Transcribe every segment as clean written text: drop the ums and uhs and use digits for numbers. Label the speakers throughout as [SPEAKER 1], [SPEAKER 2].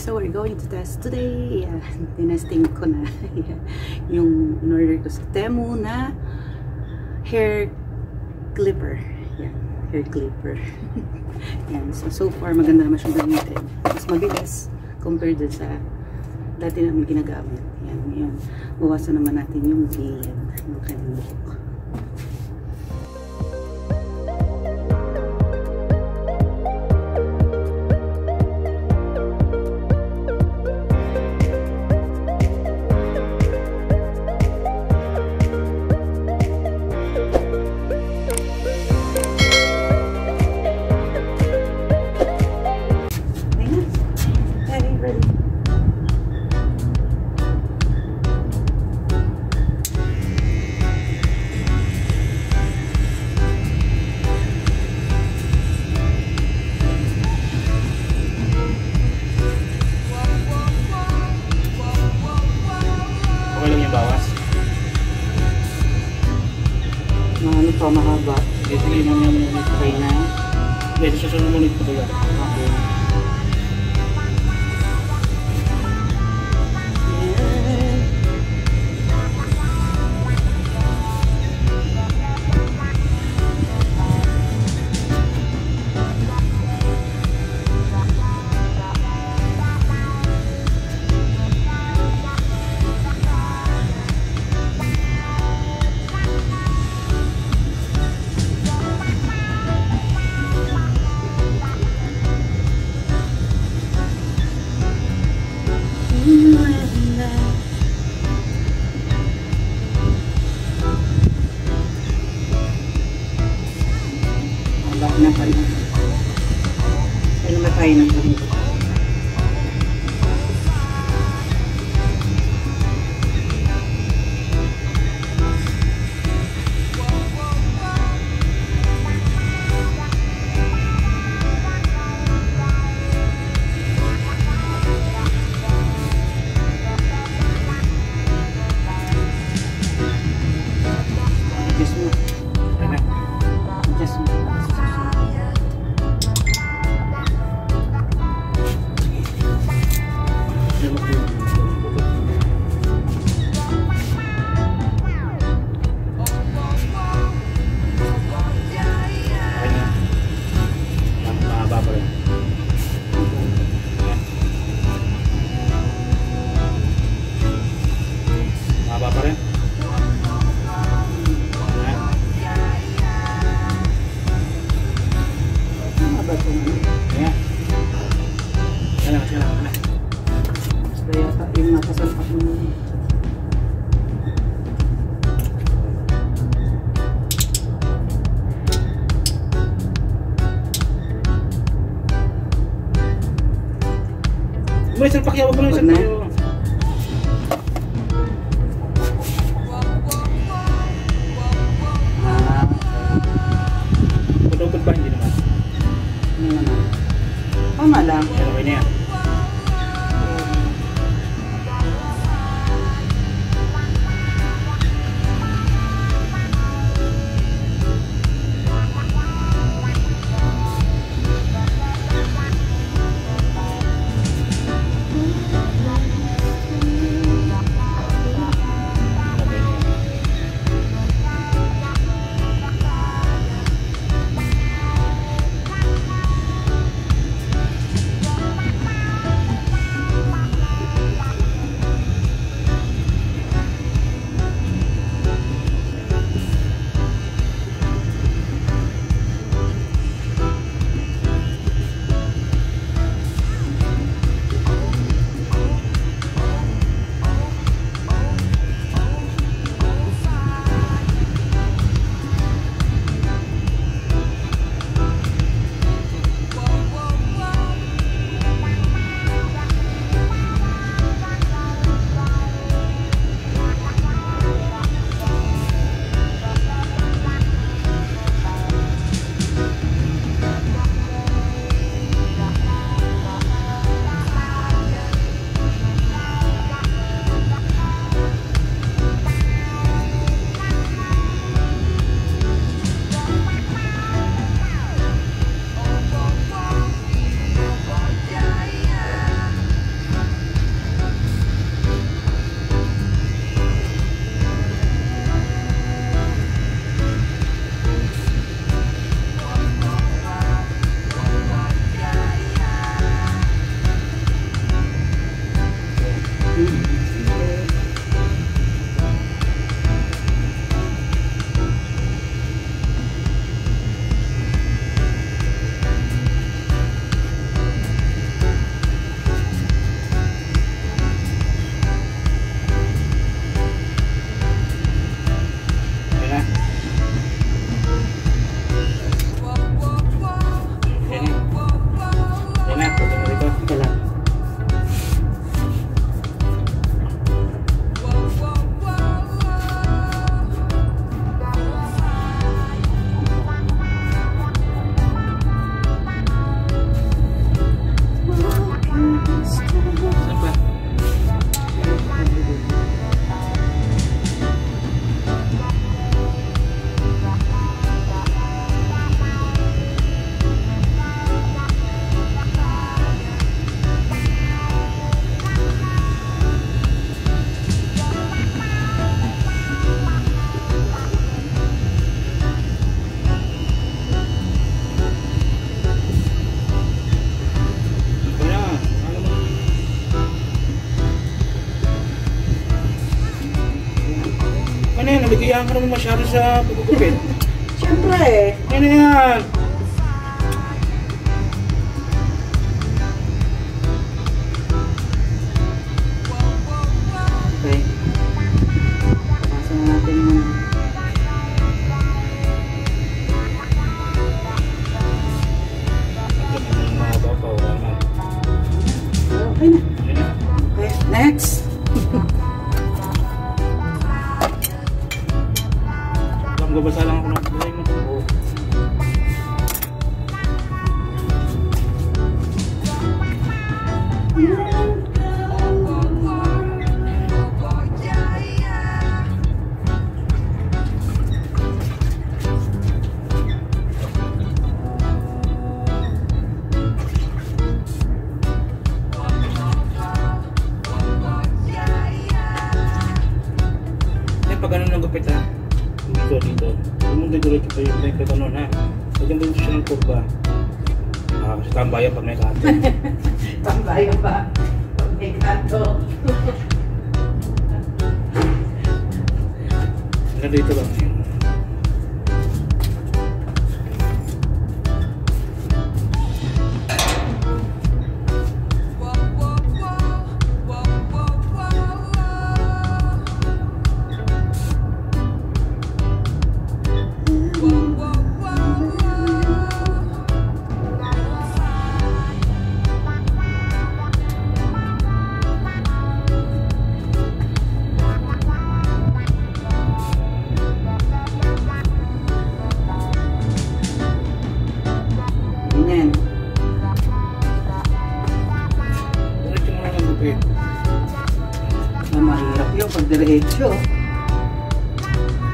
[SPEAKER 1] so we're going to test today. Tinesting ko na yung in-order ko sa Temu na hair clipper. Yan, hair clipper. Yan, so far maganda naman siyang gamitin. Mas mabilis compared sa dati namin ginagamit. Yan, yun. Bawasan naman natin yung gilid ng kanyang buhok. Ano pa mahaba? Ito yung try na. Pwede siya sumunod po kaya. Okay. Na kayo. Ano na tayo ng ganito? Adjust mo. Adjust mo. Yung nakasalpak mo.
[SPEAKER 2] May salpak yaw mo lang sa tayo. Pudog ba hindi naman?
[SPEAKER 1] Hindi naman. Tama lang.
[SPEAKER 2] Okay na yan. nag-iyaan ka naman masyado sa pagkukupit.
[SPEAKER 1] Siyempre eh.
[SPEAKER 2] Ano yan?
[SPEAKER 1] Okay. Papasan na natin yung okay na. Okay, next.
[SPEAKER 2] Gabasa lang ako ng buhay mo. Pag ano ng gupit ha? Dito. Kung diretso pa yung may kano na. Lagyan mo siya ng kurba. Kasi tambayan pag may kanto.
[SPEAKER 1] Tambayan ba? Pag may kanto.
[SPEAKER 2] Dito lang yun.
[SPEAKER 1] Mahirap yun pag diretso.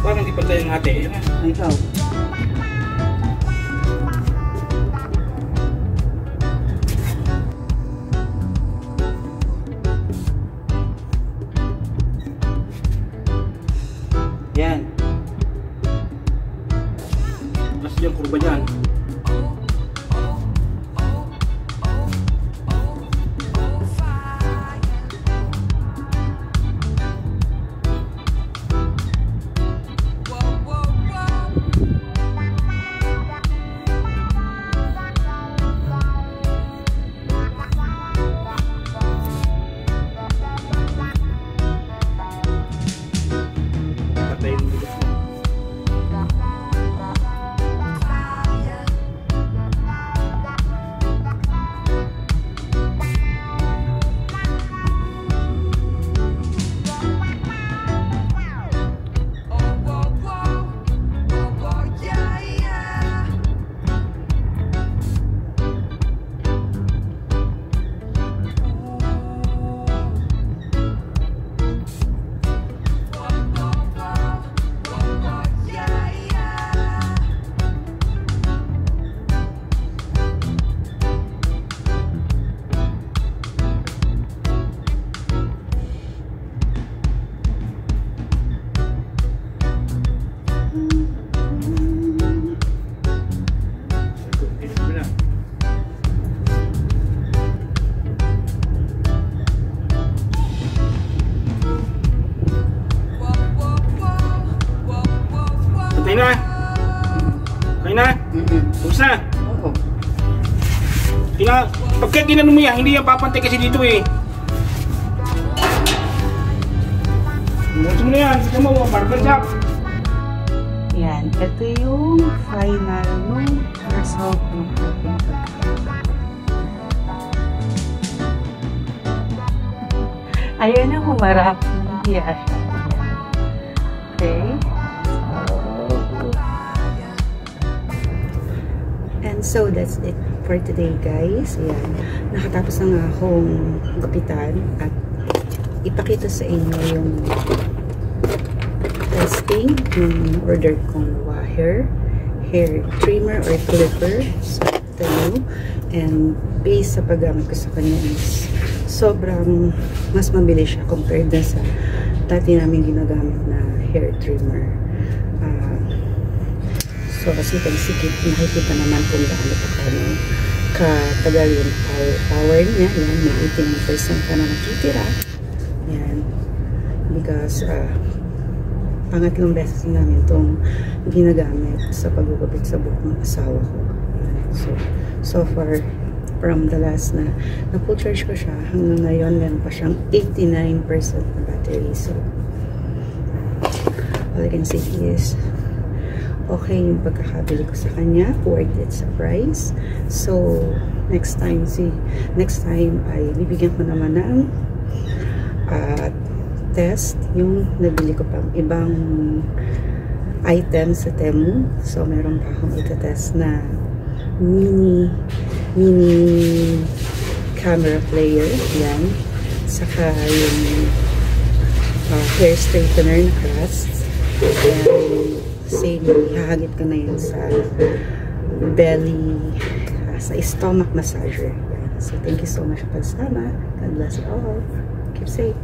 [SPEAKER 2] Parang hindi pa tayo ng ate.
[SPEAKER 1] Ikaw. Yan.
[SPEAKER 2] Tapos yung kurba dyan. Okay na? Okay na? Tapos na?
[SPEAKER 1] Oo.
[SPEAKER 2] Pagka ginano mo yan, hindi yan papantay kasi dito eh. Gusto mo na yan, gusto mo, barber shop.
[SPEAKER 1] Yan, ito yung final result ng ating ayun na humarap. Yes. Okay. And so that's it for today, guys. Ayan. Nakatapos na nga akong gupitan at ipakita sa inyo yung testing yung order kong hair trimmer or clipper sa Temu. And based sa paggamit ko sa kanya is sobrang mas mabilis siya compared na sa dati namin ginagamit na hair trimmer. So kasi pagsikip, nakikita naman kung gaano katagal yung power niya. Yan, may 89% pa na nakitira. Yan. Because pangatlong beses namin itong ginagamit sa paggugupit sa buhok ng asawa ko. So far, from the last na full charge ko siya, hanggang ngayon meron pa siyang 89% na battery. So all I can say is okay yung pagkakabili ko sa kanya, worth it sa price. So next time ay bibigyan ko naman ng test yung nabili ko pang ibang items sa Temu. So meron pa akong ita-test na mini camera player, yan, saka yung hair straightener na Crest, and same, ihahagit ko na yun sa belly, sa stomach massager. Yan. So thank you so much for pagsama. God bless you all. Keep safe.